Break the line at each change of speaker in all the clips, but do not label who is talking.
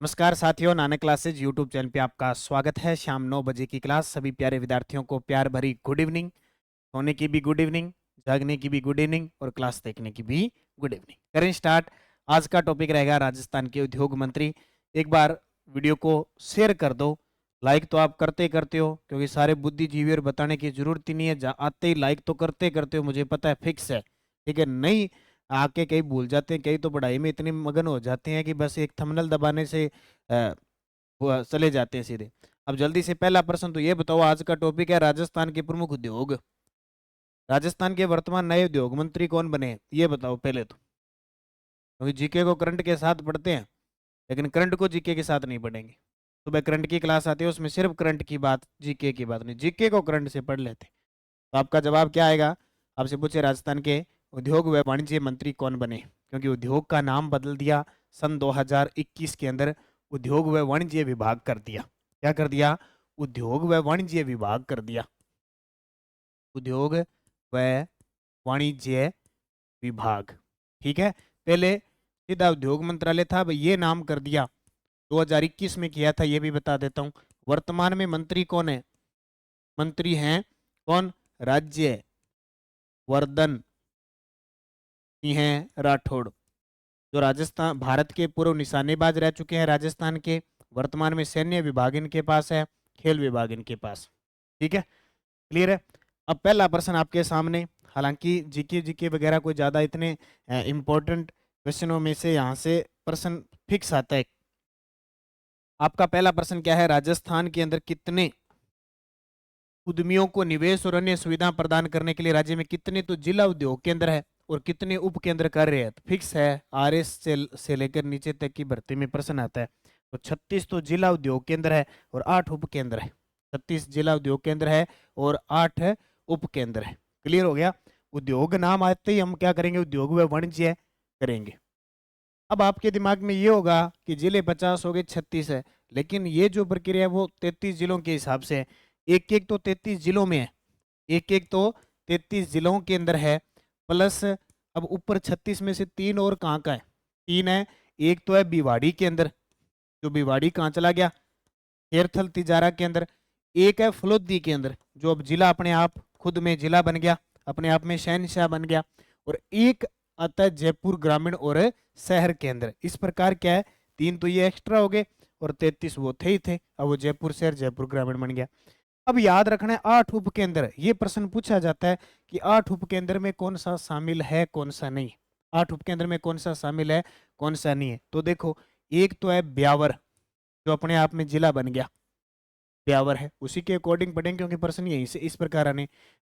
नमस्कार साथियों, Nanak classes YouTube channel पे आपका स्वागत है। शाम 9 बजे की क्लास। सभी प्यारे विद्यार्थियों को प्यार भरी गुड इवनिंग। सोने की भी गुड इवनिंग, जागने की भी गुड इवनिंग और क्लास देखने की भी गुड इवनिंग। करें स्टार्ट। आज का टॉपिक रहेगा राजस्थान के उद्योग मंत्री। एक बार वीडियो को शेयर कर दो। लाइक तो आप करते ही करते हो, क्योंकि सारे बुद्धिजीवी और बताने की जरूरत ही नहीं है। आते ही लाइक तो करते करते हो, मुझे पता है, फिक्स है। ठीक है, नहीं आके कई भूल जाते हैं, कई तो पढ़ाई में इतने मगन हो जाते हैं कि बस एक थंबनेल दबाने से वो चले जाते हैं सीधे। अब जल्दी से पहला प्रश्न तो ये बताओ, आज का टॉपिक है राजस्थान के प्रमुख उद्योग। राजस्थान के वर्तमान नए उद्योग मंत्री कौन बने, ये बताओ पहले तो। क्योंकि जीके को करंट के साथ पढ़ते हैं, लेकिन करंट को जीके के साथ नहीं पढ़ेंगे। सुबह करंट की क्लास आती है, उसमें सिर्फ करंट की बात, जीके की बात नहीं। जीके को करंट से पढ़ लेते। तो आपका जवाब क्या आएगा? आपसे पूछे राजस्थान के उद्योग व वाणिज्य मंत्री कौन बने, क्योंकि उद्योग का नाम बदल दिया सन 2021 के अंदर। उद्योग व वाणिज्य विभाग कर दिया। क्या कर दिया? उद्योग व वाणिज्य विभाग कर दिया। उद्योग व वाणिज्य विभाग। ठीक है, पहले सीधा उद्योग मंत्रालय था, अब ये नाम कर दिया। 2021 में किया था, ये भी बता देता हूँ। वर्तमान में मंत्री कौन है? मंत्री हैं कौन? राज्य वर्धन सिंह राठौड़, जो राजस्थान भारत के पूर्व निशानेबाज रह चुके हैं। राजस्थान के वर्तमान में सैन्य विभाग इनके पास है, खेल विभाग इनके पास। ठीक है, क्लियर है। अब पहला प्रश्न आपके सामने। हालांकि जीके जीके वगैरह कोई ज्यादा इतने इंपॉर्टेंट क्वेश्चनों में से यहाँ से प्रश्न फिक्स आता है। आपका पहला प्रश्न क्या है? राजस्थान के अंदर कितने उद्यमियों को निवेश और अन्य सुविधा प्रदान करने के लिए राज्य में कितने तो जिला उद्योग केंद्र है और कितने उप केंद्र कार्य है? फिक्स है, आरएस से लेकर नीचे तक की भर्ती में प्रश्न आता है। तो 36 तो जिला उद्योग केंद्र है और 8 उप केंद्र है। 36 जिला उद्योग केंद्र है और 8 उप केंद्र है। क्लियर हो गया। उद्योग नाम आते ही हम क्या करेंगे? उद्योग व वाणिज्य करेंगे। अब आपके दिमाग में ये होगा कि जिले 50 हो गए, 36 है, लेकिन ये जो प्रक्रिया है वो 33 जिलों के हिसाब से है। एक एक तो 33 जिलों में है, एक एक तो 33 जिलों के अंदर है, प्लस अब ऊपर 36 में से 3 और कहाँ का है? 3 है। एक तो है भिवाड़ी के अंदर, जो भिवाड़ी कहाँ चला गया? खेरथल तिजारा के अंदर। एक है फलोदी के अंदर, जो अब जिला अपने आप खुद में जिला बन गया, अपने आप में शहनशाह बन गया। और एक आता है जयपुर ग्रामीण और शहर के अंदर। इस प्रकार क्या है, 3 तो ये एक्स्ट्रा हो गए और 33 वो थे ही थे। अब वो जयपुर शहर जयपुर ग्रामीण बन गया। अब याद रखना है 8 उपकेंद्र, ये प्रश्न पूछा जाता है कि 8 उपकेंद्र में कौन सा शामिल है कौन सा नहीं। 8 उपकेंद्र में कौन सा शामिल है कौन सा नहीं है? तो देखो, एक तो है ब्यावर, जो अपने आप में जिला बन गया, ब्यावर है। उसी के अकॉर्डिंग पढ़ेंगे, क्योंकि प्रश्न यहीं से इस प्रकार आने।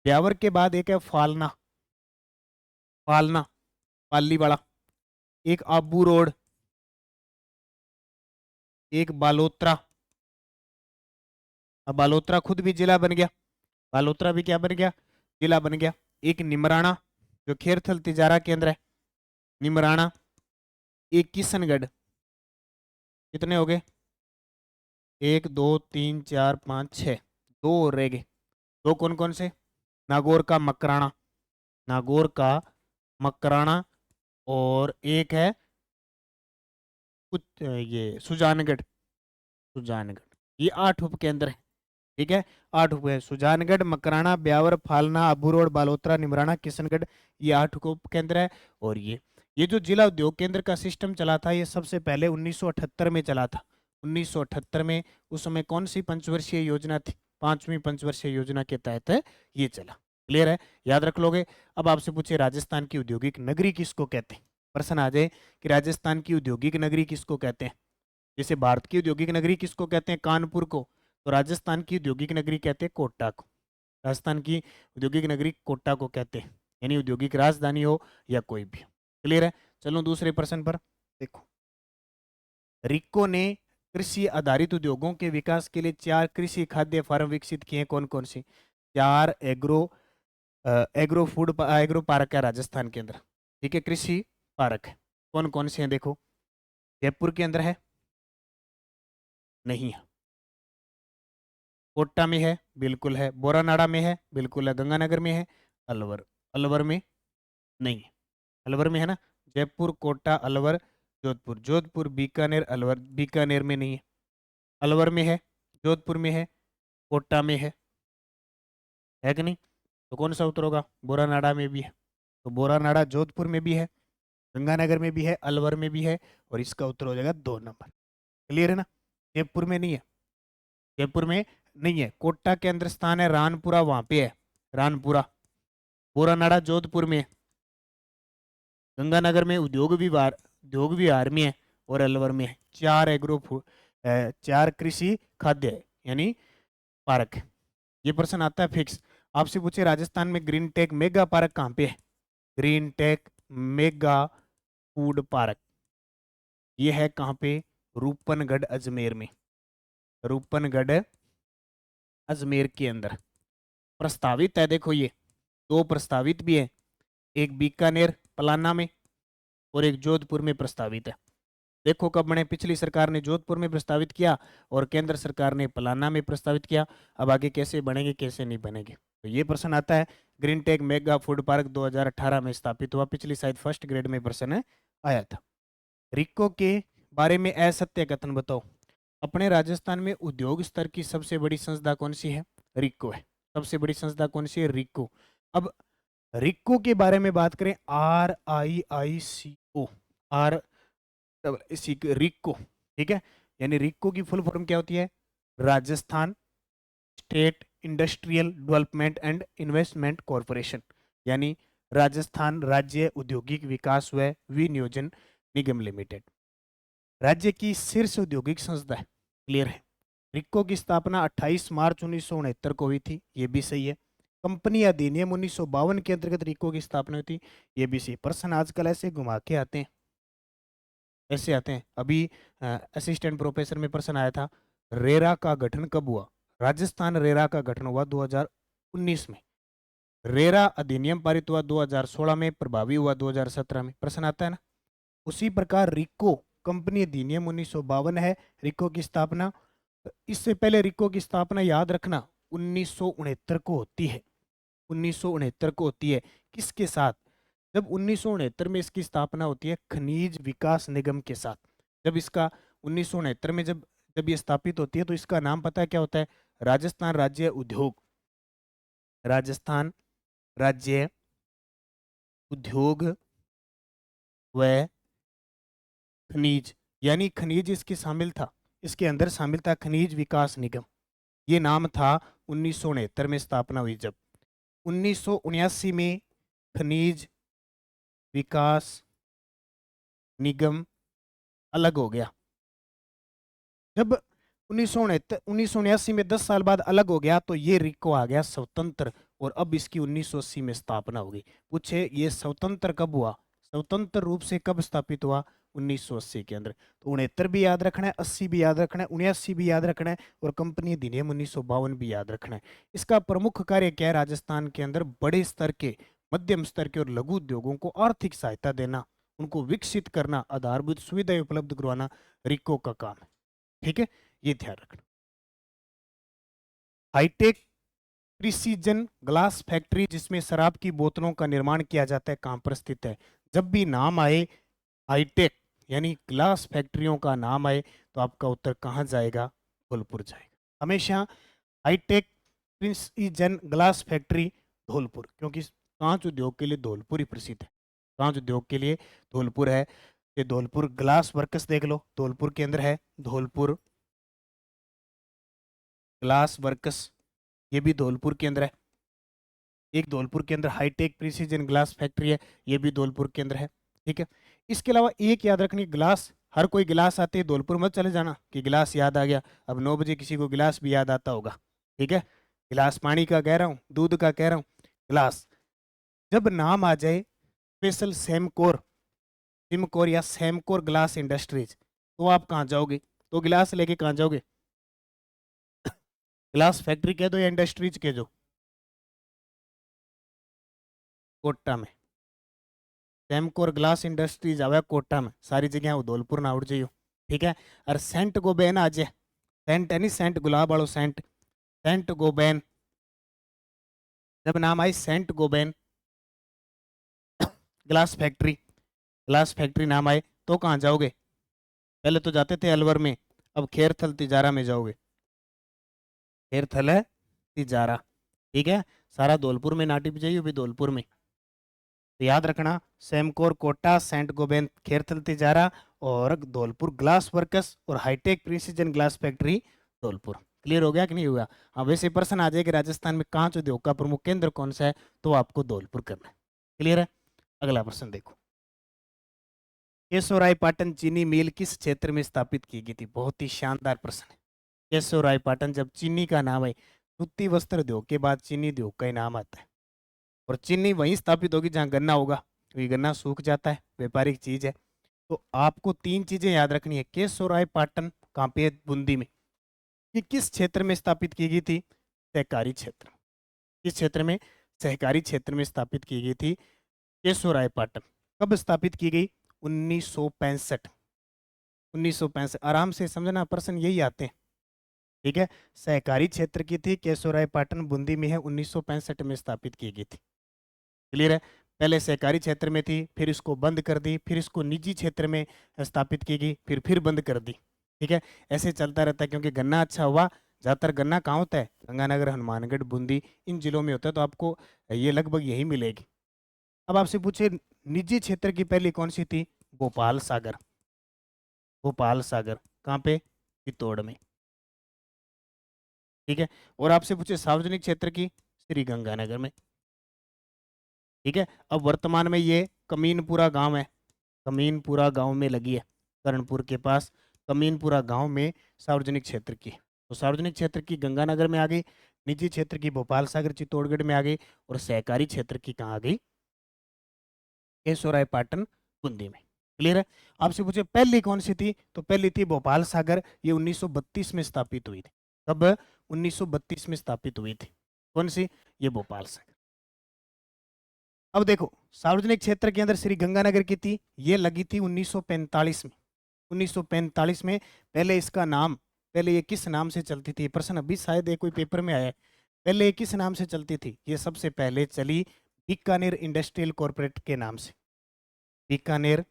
ब्यावर के बाद एक है फालना, फालना पाली वाला। एक आबू रोड, एक बालोतरा। अब बालोतरा खुद भी जिला बन गया, बालोतरा भी क्या बन गया? जिला बन गया। एक निमराना, जो खेरथल तिजारा केंद्र है, निमराना। एक किशनगढ़। कितने हो गए? 1 2 3 4 5 6, दो और रह गए। दो कौन कौन से? नागौर का मकराना, नागौर का मकराना। और एक है कुछ ये सुजानगढ़, सुजानगढ़। ये 8 उपकेंद्र है। ठीक है, 8 उप है। सुजानगढ़, मकराना, ब्यावर, फालना, अबूरोड, बालोतरा, निमराना, किशनगढ़, ये 8 उपकेंद्र है। और ये जो जिला उद्योग केंद्र का सिस्टम चला था, ये सबसे पहले 1978 में चला था। 1978 में। उस समय कौन सी पंचवर्षीय योजना थी? 5वीं पंचवर्षीय योजना के तहत ये चला। क्लियर है, याद रख लोगे। अब आपसे पूछे राजस्थान की औद्योगिक नगरी किसको कहते हैं? प्रश्न आ जाए कि राजस्थान की औद्योगिक नगरी किसको कहते हैं। जैसे भारत की औद्योगिक नगरी किसको कहते हैं? कानपुर को। तो राजस्थान की औद्योगिक नगरी कहते हैं कोटा को। राजस्थान की औद्योगिक नगरी कोटा को कहते हैं, यानी औद्योगिक राजधानी हो या कोई भी। क्लियर है। चलो दूसरे प्रश्न पर देखो। रिको ने कृषि आधारित उद्योगों के विकास के लिए 4 कृषि खाद्य फार्म विकसित किए हैं। कौन कौन से? 4 एग्रो फूड एग्रो पार्क है राजस्थान के अंदर। ठीक है, कृषि पार्क है। कौन कौन से हैं देखो। जयपुर के अंदर है? नहीं है। कोटा में है? बिल्कुल है। बोरानाड़ा में है? बिल्कुल है। गंगानगर में है? अलवर, अलवर में नहीं है। अलवर में है ना? जयपुर, कोटा, अलवर, जोधपुर, जोधपुर, बीकानेर, अलवर, बीकानेर में नहीं है, अलवर में है, जोधपुर में है, कोटा में है कि नहीं? तो कौन सा उत्तर होगा? बोरानाड़ा में भी है, तो बोरानाड़ा जोधपुर में भी है, गंगानगर में भी है, अलवर में भी है, और इसका उत्तर हो जाएगा 2 नंबर। क्लियर है ना? जयपुर में नहीं है, जयपुर में नहीं है। कोटा के अंदर स्थान है रानपुरा, वहां पे है रानपुरा। बोरानाड़ा जोधपुर में है। गंगानगर में उद्योग विहार में है, और अलवर में है। 4 कृषि खाद्य है, यानी पार्क है। ये प्रश्न आता है फिक्स। आपसे पूछे राजस्थान में ग्रीन टेक मेगा पार्क कहाँ पे है? Green tech mega food park ये है कहाँ पे? रूपनगढ़ अजमेर में, रूपनगढ़ अजमेर के अंदर प्रस्तावित है। देखो ये 2 प्रस्तावित भी है, एक बीकानेर पलाना में और एक जोधपुर में प्रस्तावित है। देखो कब बने, पिछली सरकार ने जोधपुर में प्रस्तावित किया और केंद्र सरकार ने पलाना में प्रस्तावित किया। अब आगे कैसे बनेंगे कैसे नहीं बनेंगे, तो ये प्रश्न आता है। Green tech mega food park 2018 में स्थापित हुआ, पिछली शायद फर्स्ट ग्रेड में प्रश्न आया था। रिको के बारे में असत्य कथन बताओ। अपने राजस्थान में उद्योग स्तर की सबसे बड़ी संस्था कौन सी है? रिको है। सबसे बड़ी संस्था कौन सी है? रिको। अब रिको के बारे में बात करें, RIICO, आर इसी रिको, ठीक है, यानी रिको की फुल फॉर्म क्या होती है? Rajasthan state industrial development and investment corporation, यानी राजस्थान राज्य औद्योगिक विकास व विनियोजन निगम लिमिटेड, राज्य की शीर्ष औद्योगिक संस्था है। क्लियर है? रिको की स्थापना 28 मार्च 1969 को हुई थी, ये भी सही है। कंपनी अधिनियम 1952 के अंतर्गत रिको की स्थापना हुई थी, ये भी सही। प्रश्न आजकल ऐसे घुमा के आते हैं, ऐसे आते हैं। अभी असिस्टेंट प्रोफेसर में प्रश्न आया था, रेरा का गठन कब हुआ? राजस्थान रेरा का गठन हुआ 2019 में। रेरा अधिनियम पारित हुआ 2016 में, प्रभावी हुआ 2017 में। प्रश्न आता है ना? उसी प्रकार रिको कंपनी अधिनियम 1952 है, रिको की स्थापना, इससे पहले रिको की स्थापना याद रखना 1969 को होती है। 1969 को होती है, किसके साथ? जब 1969 में इसकी स्थापना होती है खनिज विकास निगम के साथ। जब इसका 1969 में जब जब ये स्थापित होती है तो इसका नाम पता है क्या होता है? राजस्थान राज्य उद्योग, राजस्थान राज्य उद्योग व खनिज, यानी खनिज इसके शामिल था, इसके अंदर शामिल था खनिज विकास निगम। ये नाम था 1969 में स्थापना हुई। जब 1979 में खनिज विकास निगम अलग हो गया। जब 1979 में 10 साल बाद अलग हो गया तो ये रिको आ गया स्वतंत्र, और अब इसकी 1980 में स्थापना हो गई। पूछे ये स्वतंत्र कब हुआ? स्वतंत्र रूप से कब स्थापित हुआ? 1980 के अंदर। तो 69 भी याद रखना है, 80 भी याद रखना है, 79 भी याद रखना है, और कंपनी अधिनियम 1952 भी याद रखना है। इसका प्रमुख कार्य क्या है? राजस्थान के अंदर बड़े स्तर के, मध्यम स्तर के और लघु उद्योगों को आर्थिक सहायता देना, उनको विकसित करना, आधारभूत सुविधाएं उपलब्ध करवाना रिको का काम है। ठीक है, ये ध्यान रखना। हाईटेक प्रिसीजन ग्लास फैक्ट्री जिसमें शराब की बोतलों का निर्माण किया जाता है, कहां पर स्थित है? जब भी नाम आए हाईटेक यानी ग्लास फैक्ट्रियों का नाम आए तो आपका उत्तर कहां जाएगा? धौलपुर जाएगा हमेशा। Hi tech precision glass factory Dholpur, क्योंकि कांच उद्योग के लिए धौलपुर ही प्रसिद्ध है। कांच उद्योग के लिए धौलपुर है। ये धौलपुर ग्लास वर्क्स देख लो, धौलपुर के अंदर है। धौलपुर ग्लास वर्क्स, ये भी धौलपुर के अंदर है। एक धौलपुर के अंदर हाईटेक प्रिसीजन ग्लास फैक्ट्री है, ये भी धौलपुर के अंदर है। ठीक है, इसके अलावा एक याद रखनी, ग्लास, हर कोई गिलास आते ही धौलपुर मत चले जाना कि गिलास याद आ गया। अब 9 बजे किसी को गिलास भी याद आता होगा। ठीक है, गिलास पानी का कह रहा हूँ, दूध का कह रहा हूँ, गिलास। जब नाम आ जाए स्पेशल सेमकोर, सिमकोर या सेमकोर ग्लास इंडस्ट्रीज, तो आप कहाँ जाओगे? तो गिलास लेके कहाँ जाओगे? ग्लास फैक्ट्री कह दो या इंडस्ट्रीज कह दो? कोटा में सेमकोर ग्लास इंडस्ट्रीज आवे कोटा में, सारी जगह धौलपुर ना उड़ जाइयो। ठीक है, और सेंट गोबेन आ जाए, सेंट है नहीं, सेंट गुलाब वालो सेंट, सेंट गोबेन। जब नाम आई Saint Gobain glass factory, glass factory नाम आए तो कहाँ जाओगे? पहले तो जाते थे अलवर में, अब खेरथल तिजारा में जाओगे। खेरथल है तिजारा, ठीक है। सारा धौलपुर में नाटी जाइए भी धौलपुर में। तो याद रखना, सेमकोर कोटा, सेंट गोबेंद खेरथल तिजारा और धौलपुर ग्लास वर्कस और hi tech precision glass factory Dholpur. Clear हो गया कि नहीं हुआ? हाँ, वैसे प्रश्न आ जाएगा राजस्थान में कांच उद्योग का प्रमुख केंद्र कौन सा है, तो आपको धौलपुर करना है। क्लियर है? अगला प्रश्न देखो, केशवराय पाटन चीनी मिल किस क्षेत्र में स्थापित की गई थी? बहुत ही शानदार प्रश्न है। केशवराय पाटन, जब चीनी का नाम है, सूती वस्त्र उद्योग के बाद चीनी उद्योग का ही नाम आता है। और चीनी वहीं स्थापित होगी जहां गन्ना होगा, क्योंकि गन्ना सूख जाता है, व्यापारिक चीज है। तो आपको तीन चीजें याद रखनी है। केशवराय पाटन कहाँ पे है? बूंदी में। ये किस क्षेत्र में स्थापित की गई थी? सहकारी क्षेत्र। किस क्षेत्र में? सहकारी क्षेत्र में स्थापित की गई थी केशवराय पाटन। कब स्थापित की गई? 1965। 1965। आराम से समझना, प्रश्न यही आते हैं, ठीक है। सहकारी क्षेत्र की थी केशवराय पाटन, बूंदी में है, 1965 में स्थापित की गई थी। क्लियर है? पहले सहकारी क्षेत्र में थी, फिर इसको बंद कर दी, फिर इसको निजी क्षेत्र में स्थापित की गई, फिर बंद कर दी, ठीक है। ऐसे चलता रहता है, क्योंकि गन्ना अच्छा हुआ। ज़्यादातर गन्ना कहाँ होता है? गंगानगर, हनुमानगढ़, बूंदी, इन जिलों में होता है। तो आपको ये लगभग यही मिलेगी। अब आपसे पूछे, निजी क्षेत्र की पहली कौन सी थी? भोपाल सागर। भोपाल सागर कहाँ पे? चित्तौड़ में, ठीक है। और आपसे पूछे सार्वजनिक क्षेत्र की, श्री गंगानगर में, ठीक है। अब वर्तमान में ये कमीनपुरा गांव है, कमीनपुरा गांव में लगी है, कर्णपुर के पास कमीनपुरा गांव में सार्वजनिक क्षेत्र की। तो सार्वजनिक क्षेत्र की गंगानगर में आ गई, निजी क्षेत्र की भोपाल सागर चित्तौड़गढ़ में आ गई, और सहकारी क्षेत्र की कहाँ आ गई? केशवराय पाटन, बूंदी में। क्लियर है? आपसे पूछे पहली कौन सी थी, तो पहली थी भोपाल सागर। ये 1932 में स्थापित हुई थी। कब? 1932 में स्थापित हुई थी। कौन सी? ये भोपाल सागर। अब देखो, सार्वजनिक क्षेत्र के अंदर श्री गंगानगर की थी, ये लगी थी 1945 में। 1945 में। पहले इसका नाम, पहले ये किस नाम से चलती थी? प्रश्न अभी शायद ये कोई पेपर में आया है। पहले ये किस नाम से चलती थी? ये सबसे पहले चली बीकानेर इंडस्ट्रियल कॉरपोरेट के नाम से। बीकानेर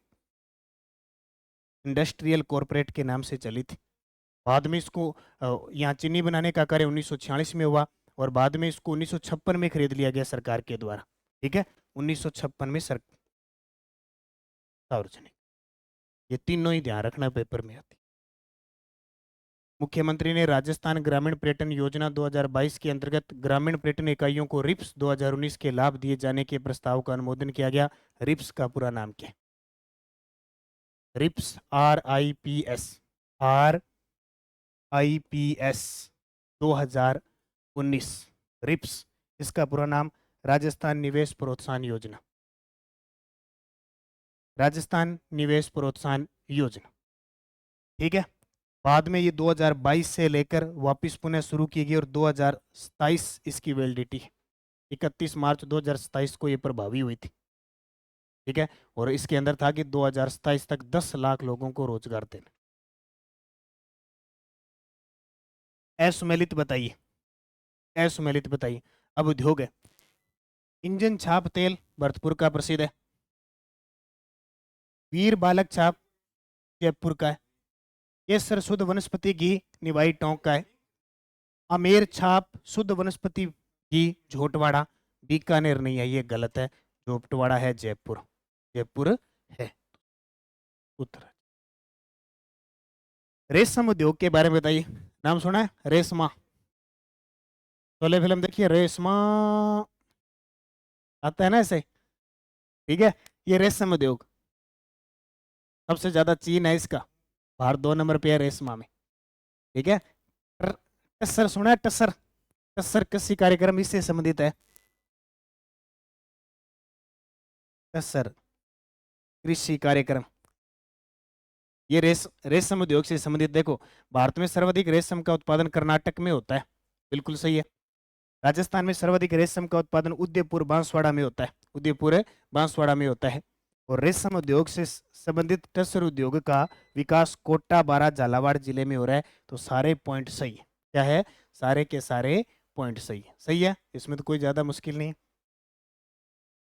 इंडस्ट्रियल कॉरपोरेट के नाम से चली थी। बाद में इसको यहाँ चीनी बनाने का कार्य 1946 में हुआ, और बाद में इसको 1956 में खरीद लिया गया सरकार के द्वारा, ठीक है। 1956 में सार्वजनिक। ये तीनों ही ध्यान रखना, पेपर में आती। मुख्यमंत्री ने राजस्थान ग्रामीण पर्यटन योजना 2022 के अंतर्गत ग्रामीण पर्यटन इकाइयों को रिप्स 2019 के लाभ दिए जाने के प्रस्ताव का अनुमोदन किया गया। रिप्स का पूरा नाम क्या है? Ribs, RIPS, RIPS 2019। रिप्स, इसका पूरा नाम राजस्थान निवेश प्रोत्साहन योजना। राजस्थान निवेश प्रोत्साहन योजना, ठीक है। बाद में ये 2022 से लेकर वापस पुनः शुरू की गई, और 2027 इसकी वैलिडिटी है। 31 मार्च 2027 को ये प्रभावी हुई थी, ठीक है। और इसके अंदर था कि 2027 तक 10 लाख लोगों को रोजगार देना। असुमेलित बताइए, असुमेलित बताइए। अब उद्योग है, इंजन छाप तेल भरतपुर का प्रसिद्ध है। वीर बालक छाप जयपुर का है। केसर शुद्ध वनस्पति घी निवाई टोंक का है। आमेर छाप शुद्ध वनस्पति घी झोटवाड़ा, बीकानेर नहीं है, ये गलत है, झोटवाड़ा है जयपुर, जयपुर है उत्तर। रेशम उद्योग के बारे में बताइए। नाम सुना है? रेशमा। शोले फिल्म देखिए, रेशमा आता है ना ऐसे, ठीक है। ये रेशम उद्योग सबसे ज्यादा चीन है इसका, भारत 2 नंबर पे है रेशमा में, ठीक है। टस्सर सुना है? टस्सर, टस्सर कृषि कार्यक्रम इससे संबंधित है। टस्सर कृषि कार्यक्रम, ये रेशम उद्योग से संबंधित। देखो, भारत में सर्वाधिक रेशम का उत्पादन कर्नाटक में होता है, बिल्कुल सही है। राजस्थान में सर्वाधिक रेशम का उत्पादन उदयपुर बांसवाड़ा में होता है, उदयपुर बांसवाड़ा में होता है। और रेशम उद्योग से संबंधित टसर उद्योग का विकास कोटा, बारां, झालावाड़ जिले में हो रहा है। तो सारे पॉइंट सही है। क्या है? सारे के सारे पॉइंट सही है, सही है, इसमें तो कोई ज्यादा मुश्किल नहीं है।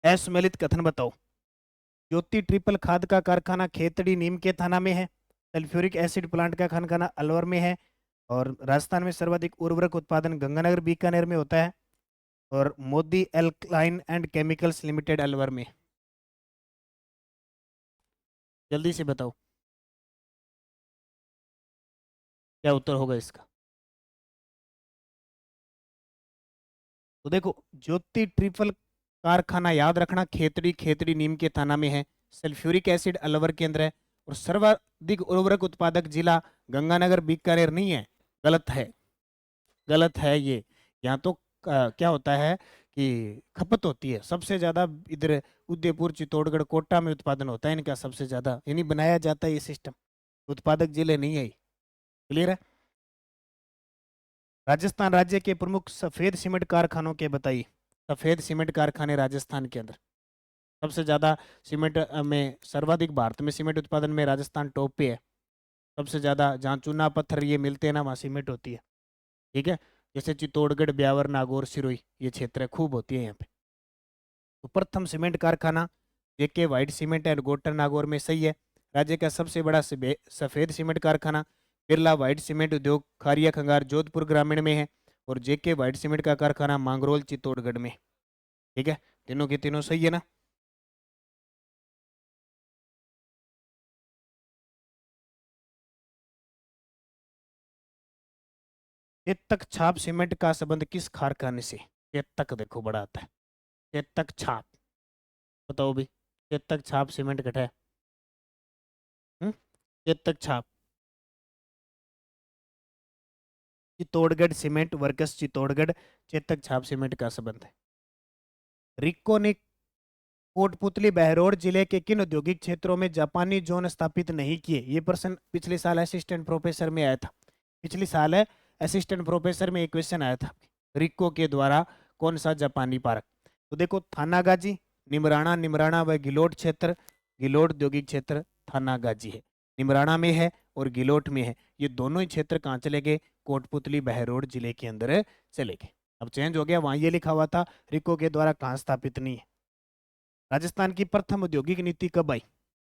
असुमेलित कथन बताओ। ज्योति ट्रिपल खाद का कारखाना खेतड़ी नीम के थाना में है। सल्फ्यूरिक एसिड प्लांट का खनखाना अलवर में है। और राजस्थान में सर्वाधिक उर्वरक उत्पादन गंगानगर बीकानेर में होता है। और Modi alkaline and chemicals limited Alwar में। जल्दी से बताओ क्या उत्तर होगा इसका। तो देखो, ज्योति ट्रिपल कारखाना याद रखना, खेतड़ी खेतड़ी नीम के थाना में है। सल्फ्यूरिक एसिड अलवर के अंदर है। और सर्वाधिक उर्वरक उत्पादक जिला गंगानगर बीकानेर नहीं है। गलत है, गलत है ये। यहाँ तो क्या होता है कि खपत होती है सबसे ज्यादा इधर। उदयपुर, चित्तौड़गढ़, कोटा में उत्पादन होता है इनका सबसे ज्यादा, यानी बनाया जाता है ये सिस्टम। उत्पादक जिले नहीं है। क्लियर है। राजस्थान राज्य के प्रमुख सफेद सीमेंट कारखानों के बताइए। सफेद सीमेंट कारखाने राजस्थान के अंदर सबसे ज्यादा सीमेंट में, सर्वाधिक भारत में सीमेंट उत्पादन में राजस्थान टॉप पे है। सबसे ज्यादा जहाँ चूना पत्थर ये मिलते हैं ना, वहाँ सीमेंट होती है। ठीक है। जैसे चित्तौड़गढ़, ब्यावर, नागौर, सिरोही, ये क्षेत्र खूब होती है यहाँ पे। तो प्रथम सीमेंट कारखाना जेके वाइट सीमेंट एंड गोटर नागौर में, सही है। राज्य का सबसे बड़ा सफेद सीमेंट कारखाना बिरला वाइट सीमेंट उद्योग खारिया खंगार जोधपुर ग्रामीण में है। और जेके वाइट सीमेंट का कारखाना मांगरोल चित्तौड़गढ़ में। ठीक है। तीनों के तीनों सही है ना। चेतक छाप सीमेंट का संबंध किस कारखाने से। चेतक देखो बड़ा आता है। चेतक छाप, बताओ भी। चेतक छाप सीमेंट घटा है। हम्म? चेतक छाप, चित्तौड़गढ़ सीमेंट वर्कस चित्तौड़गढ़, चेतक छाप सीमेंट का संबंध है। रिक्को ने कोटपुतली बहरौर जिले के किन औद्योगिक क्षेत्रों में जापानी जोन स्थापित नहीं किए। ये प्रश्न पिछले साल असिस्टेंट प्रोफेसर में आया था। पिछले साल है असिस्टेंट प्रोफेसर में एक क्वेश्चन आया था। रिक्को के द्वारा कौन सा जापानी पार्क। तो देखो, थानागाजी, निमराना, निमराना व गिलोट क्षेत्र। गिलोट औद्योगिक क्षेत्र थानागाजी है, निमराना में है और गिलोट में है। ये दोनों ही क्षेत्र कहाँ चले गए, कोटपुतली बहरौर जिले के अंदर चले गए। अब चेंज हो गया, वहां ये लिखा हुआ था रिक्को के द्वारा कहाँ स्थापित नहीं है। राजस्थान की प्रथम औद्योगिक नीति कब आई।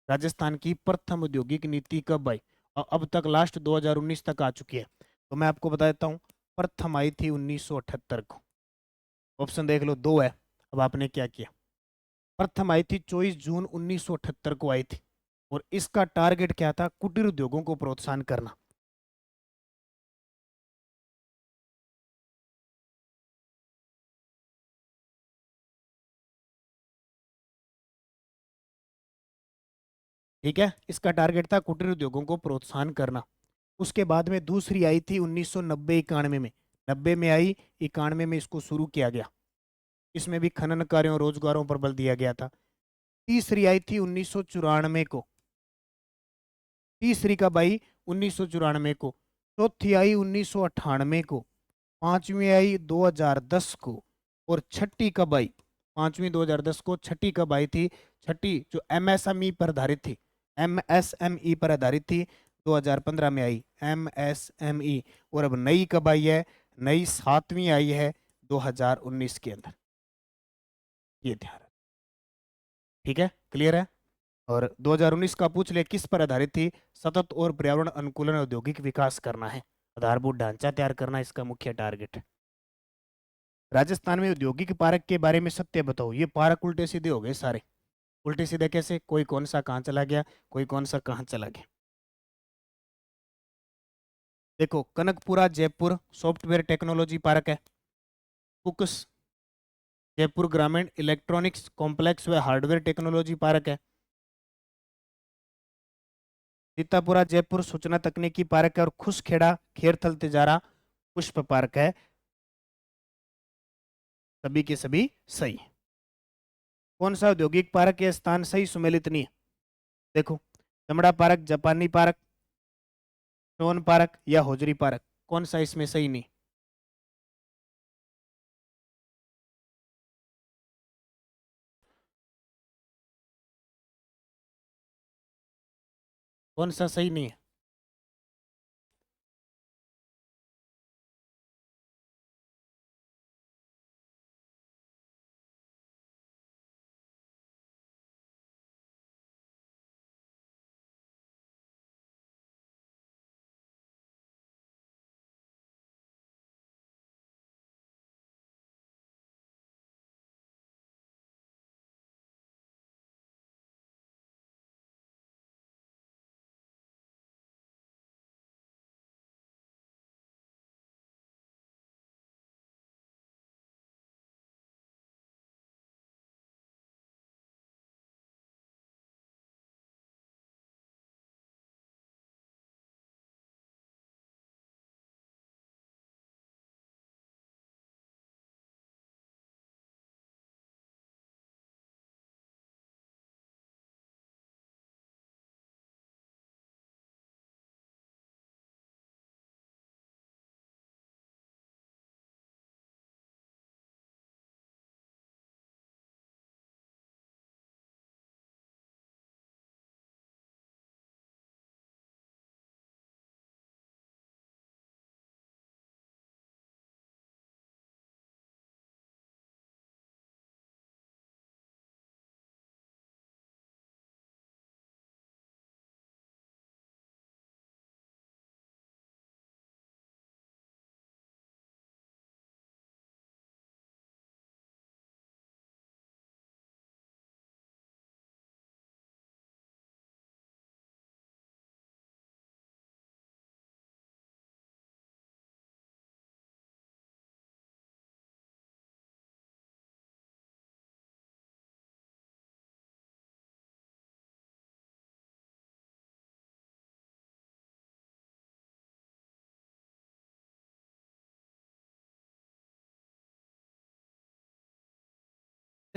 राजस्थान की प्रथम औद्योगिक नीति कब आई। और अब तक लास्ट 2019 तक आ चुकी है। तो मैं आपको बता देता हूँ। प्रथम आई थी 1978 को। ऑप्शन देख लो, दो है। अब आपने क्या किया। प्रथम आई थी 24 जून 1978 को आई थी। और इसका टारगेट क्या था, कुटीर उद्योगों को प्रोत्साहन करना। ठीक है, इसका टारगेट था कुटीर उद्योगों को प्रोत्साहन करना। उसके बाद में दूसरी आई थी 1990-91 में। 90 में आई, 91 में इसको शुरू किया गया। इसमें भी खनन कार्यों, रोजगारों पर बल दिया गया था। तीसरी आई थी 1994 को। तीसरी कब आई, 1994 को। चौथी आई 1998 को। पांचवी आई 2010 को। और छठी कब आई, पांचवी 2010 को। छठी कब आई थी, छठी जो एमएसएमई पर आधारित थी, एमएसएमई पर आधारित थी, 2015 में आई एमएसएमई। और अब नई कब आई है, नई सातवीं आई है 2019 के अंदर। ये ध्यान रखना। ठीक है, क्लियर है। और 2019 का पूछ ले किस पर आधारित थी, सतत और पर्यावरण अनुकूलन औद्योगिक विकास करना है, आधारभूत ढांचा तैयार करना इसका मुख्य टारगेट है। राजस्थान में औद्योगिक पार्क के बारे में सत्य बताओ। ये पार्क उल्टे सीधे हो गए सारे। उल्टे सीधे कैसे, कोई कौन सा कहाँ चला गया, कोई कौन सा कहाँ चला गया। देखो, Kanakapura Jaipur software technology park है। कुक्स जयपुर ग्रामीण इलेक्ट्रॉनिक्स कॉम्प्लेक्स व हार्डवेयर टेक्नोलॉजी पार्क है। सीतापुरा जयपुर सूचना तकनीकी पार्क है। और खुशखेड़ा खेरथल तिजारा पुष्प पार्क है। सभी के सभी सही है। कौन सा औद्योगिक पार्क के स्थान सही सुमेलित नहीं है। देखो, चमड़ा पार्क, जापानी पार्क, स्टोन पार्क या होजरी पार्क, कौन सा इसमें सही नहीं। कौन सा सही नहीं है।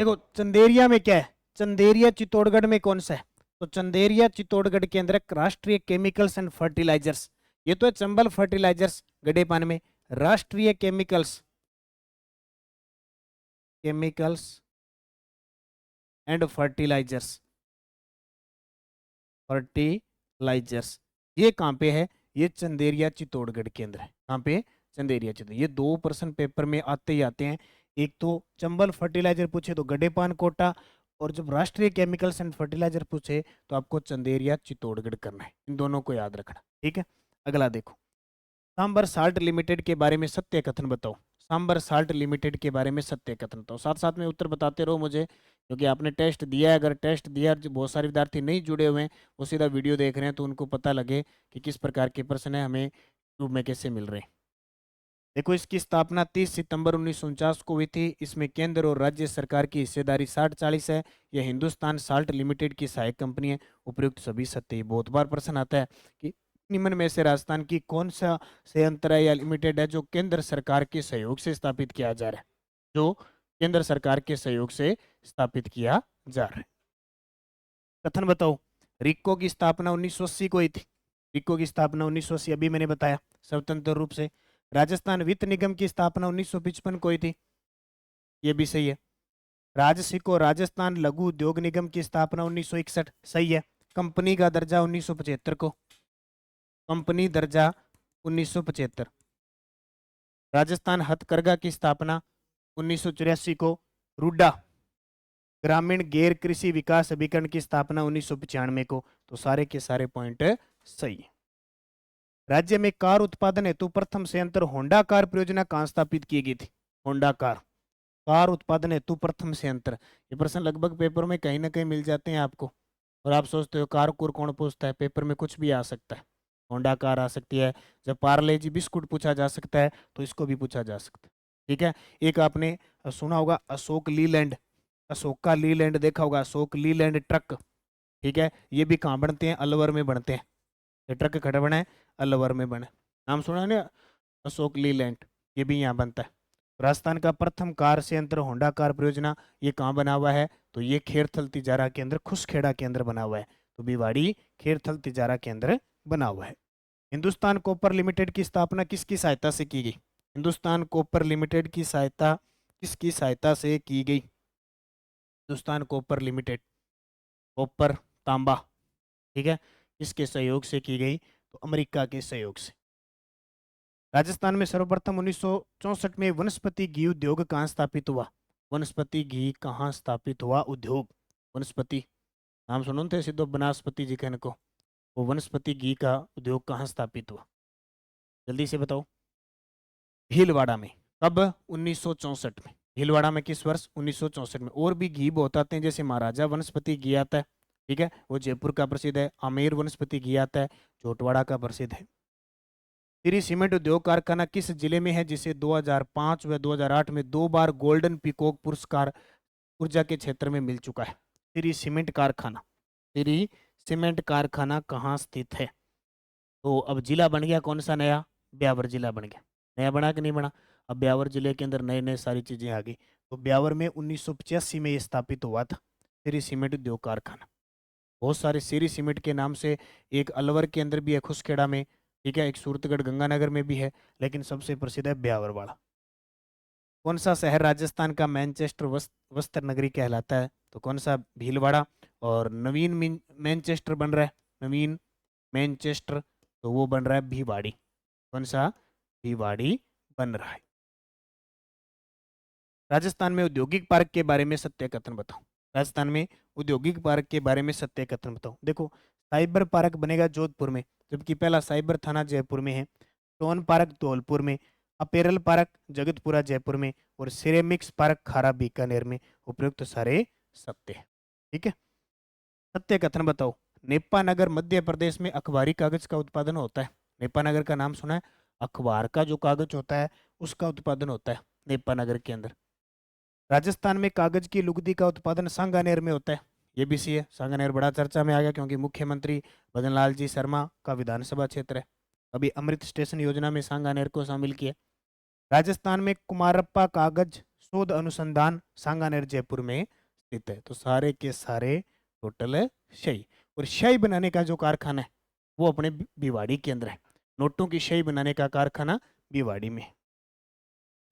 देखो चंदेरिया में क्या है, चंदेरिया चित्तौड़गढ़ में कौन सा है, तो चंदेरिया चित्तौड़गढ़ के अंदर एक राष्ट्रीय केमिकल्स एंड फर्टिलाइजर्स, ये तो है चंबल फर्टिलाइजर्स गडेपान में, राष्ट्रीय केमिकल्स केमिकल्स एंड फर्टिलाइजर्स ये कहाँ पे है, ये चंदेरिया चित्तौड़गढ़ के अंदर है। कहाँ पे, चंदेरिया चित्तौड़, ये 2% पेपर में आते ही आते हैं। एक तो चंबल फर्टिलाइजर पूछे तो गडेपान कोटा, और जब राष्ट्रीय केमिकल्स एंड फर्टिलाइजर पूछे तो आपको चंदेरिया चित्तौड़गढ़ करना है, इन दोनों को याद रखना। ठीक है, अगला देखो, सांबर साल्ट लिमिटेड के बारे में सत्य कथन बताओ। सांबर साल्ट लिमिटेड के बारे में सत्य कथन बताओ, साथ साथ में उत्तर बताते रहो मुझे, क्योंकि आपने टेस्ट दिया है। अगर टेस्ट दिया, जो बहुत सारे विद्यार्थी नहीं जुड़े हुए हैं वो सीधा वीडियो देख रहे हैं, तो उनको पता लगे कि किस प्रकार के प्रश्न है, हमें यूट्यूब में कैसे मिल रहे हैं। देखो, इसकी स्थापना 30 सितंबर 1949 को हुई थी। इसमें केंद्र और राज्य सरकार की हिस्सेदारी 60-40 है। यह हिंदुस्तान साल्ट लिमिटेड की सहायक कंपनी है। उपयुक्त सभी सत्य है। बहुत बार प्रश्न आता है कि निम्न में से राजस्थान की कौन सा संयंत्र है या लिमिटेड है जो केंद्र सरकार के सहयोग से स्थापित किया जा रहा है, जो केंद्र सरकार के सहयोग से स्थापित किया जा रहा है। कथन बताओ, रिक्को की स्थापना 1980 को हुई थी। रिक्को की स्थापना 1980 अभी मैंने बताया, स्वतंत्र रूप से। राजस्थान वित्त निगम की स्थापना 1955 को हुई थी, ये भी सही है। राजसिको राजस्थान लघु उद्योग निगम की स्थापना 1961, सही है। कंपनी का दर्जा 1975 को, कंपनी दर्जा 1975। राजस्थान हथकरघा की स्थापना 1984 को। रूडा ग्रामीण गैर कृषि विकास अभिकरण की स्थापना 1995 को। तो सारे के सारे पॉइंट सही है। राज्य में कार उत्पादन हेतु प्रथम संयंत्र होंडा कार परियोजना कहां स्थापित की गई थी। होंडा कार उत्पादन हेतु प्रथम संयंत्र, ये प्रश्न लगभग पेपर में कहीं ना कहीं मिल जाते हैं आपको, और आप सोचते हो कार कुर कौन पूछता है, पेपर में कुछ भी आ सकता है। होंडा कार आ सकती है, जब पार्ले जी बिस्कुट पूछा जा सकता है तो इसको भी पूछा जा सकता है। ठीक है, एक आपने सुना होगा अशोक लीलैंड, अशोक का लीलैंड देखा होगा, अशोक लीलैंड ट्रक। ठीक है, ये भी कहाँ बनते हैं, अलवर में बनते हैं। ये ट्रक खड़ा बना है, अलवर में बना, नाम सुना है ना, अशोक लीलैंड, ये भी यहाँ बनता है। राजस्थान का प्रथम कार संयंत्र होंडा कार परियोजना, ये कहाँ बना हुआ है, तो ये खेरथल तिजारा के अंदर, खुसखेड़ा के अंदर बना हुआ है। तो भिवाड़ी खेरथल तिजारा के अंदर बना हुआ है। हिंदुस्तान कॉपर लिमिटेड की स्थापना किसकी सहायता से की गई। हिंदुस्तान कॉपर लिमिटेड की सहायता किसकी सहायता से की गई। हिंदुस्तान कॉपर लिमिटेड, कॉपर तांबा, ठीक है, किसके सहयोग से की गई, तो अमेरिका के सहयोग से। राजस्थान में सर्वप्रथम 1964 में वनस्पति घी उद्योग कहाँ स्थापित हुआ। वनस्पति घी कहाँ स्थापित हुआ उद्योग, वनस्पति, नाम सुनो थे सिद्धो बनस्पति जी कहने को, वो वनस्पति घी का उद्योग कहाँ स्थापित हुआ, जल्दी से बताओ। भीलवाड़ा में, कब, 1964 में। भीलवाड़ा में किस वर्ष, 1964 में। और भी घी बहुत आते हैं, जैसे महाराजा वनस्पति घी आता है, ठीक है, वो जयपुर का प्रसिद्ध है। आमेर वनस्पति घी आता है, जोटवाड़ा का प्रसिद्ध है। श्री सीमेंट उद्योग कारखाना किस जिले में है, जिसे 2005 व 2008 में 2 बार गोल्डन पीकॉक पुरस्कार ऊर्जा के क्षेत्र में मिल चुका है। श्री सीमेंट कारखाना, श्री सीमेंट कारखाना कहाँ स्थित है। तो अब जिला बन गया कौन सा नया, ब्यावर जिला बन गया। नया बना कि नहीं बना, अब ब्यावर जिले के अंदर नए नए सारी चीजें आ गई। तो ब्यावर में 1985 में ये स्थापित हुआ था श्री सीमेंट उद्योग कारखाना। बहुत सारे श्री सीमेंट के नाम से, एक अलवर के अंदर भी है खुसखेड़ा में, ठीक है, एक सूरतगढ़ गंगानगर में भी है, लेकिन सबसे प्रसिद्ध है ब्यावरवाड़ा। कौन सा शहर राजस्थान का मैनचेस्टर वस्त्र नगरी कहलाता है, तो कौन सा, भीलवाड़ा। और नवीन मैनचेस्टर बन रहा है, नवीन मैनचेस्टर, तो वो बन रहा है भिवाड़ी। कौन सा, भिवाड़ी बन रहा है। राजस्थान में औद्योगिक पार्क के बारे में सत्य कथन बताओ। राजस्थान में औद्योगिक पार्क के बारे में सत्य कथन बताओ। देखो, साइबर पार्क बनेगा जोधपुर में, जबकि पहला साइबर थाना जयपुर में है। टोन पार्क धौलपुर में, अपेरल पार्क जगतपुरा जयपुर में, और सिरेमिक्स पार्क खारा बीकानेर में। उपयुक्त सारे सत्य है। ठीक है, सत्य कथन बताओ। नेपानगर मध्य प्रदेश में अखबारी कागज का उत्पादन होता है। नेपानगर का नाम सुना है, अखबार का जो कागज होता है उसका उत्पादन होता है नेपानगर के अंदर। राजस्थान में कागज की लुगदी का उत्पादन सांगानेर में होता है, ये भी सी है। सांगानेर बड़ा चर्चा में आ गया, क्योंकि मुख्यमंत्री भजन लाल जी शर्मा का विधानसभा क्षेत्र है। अभी अमृत स्टेशन योजना में सांगानेर को शामिल किया। राजस्थान में कुमारप्पा कागज शोध अनुसंधान सांगानेर जयपुर में स्थित है। तो सारे के सारे टोटल शाही। और शाही बनाने का जो कारखाना है वो अपने भिवाड़ी के अंदर है। नोटों की शाही बनाने का कारखाना भिवाड़ी में।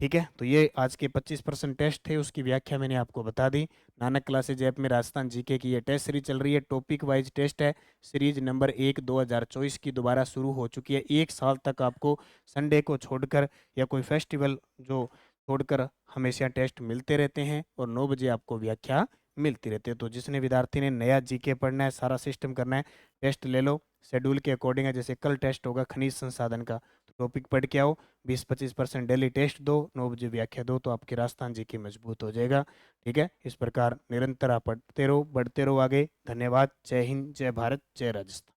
ठीक है, तो ये आज के 25% टेस्ट थे, उसकी व्याख्या मैंने आपको बता दी। नानक क्लासेज ऐप में राजस्थान जीके की ये टेस्ट सीरीज चल रही है, टॉपिक वाइज टेस्ट है। सीरीज नंबर 1 2024 की दोबारा शुरू हो चुकी है। एक साल तक आपको संडे को छोड़कर या कोई फेस्टिवल जो छोड़कर हमेशा टेस्ट मिलते रहते हैं और 9 बजे आपको व्याख्या मिलती रहती है। तो जिसने विद्यार्थी ने नया जीके पढ़ना है, सारा सिस्टम करना है, टेस्ट ले लो शेड्यूल के अकॉर्डिंग है। जैसे कल टेस्ट होगा खनिज संसाधन का, तो टॉपिक पढ़ के आओ, 20-25% डेली टेस्ट दो, 9 बजे व्याख्या दो, तो आपकी राजस्थान जीके मजबूत हो जाएगा। ठीक है, इस प्रकार निरंतर आप पढ़ते रहो, बढ़ते रहो आगे। धन्यवाद। जय हिंद, जय भारत, जय राजस्थान।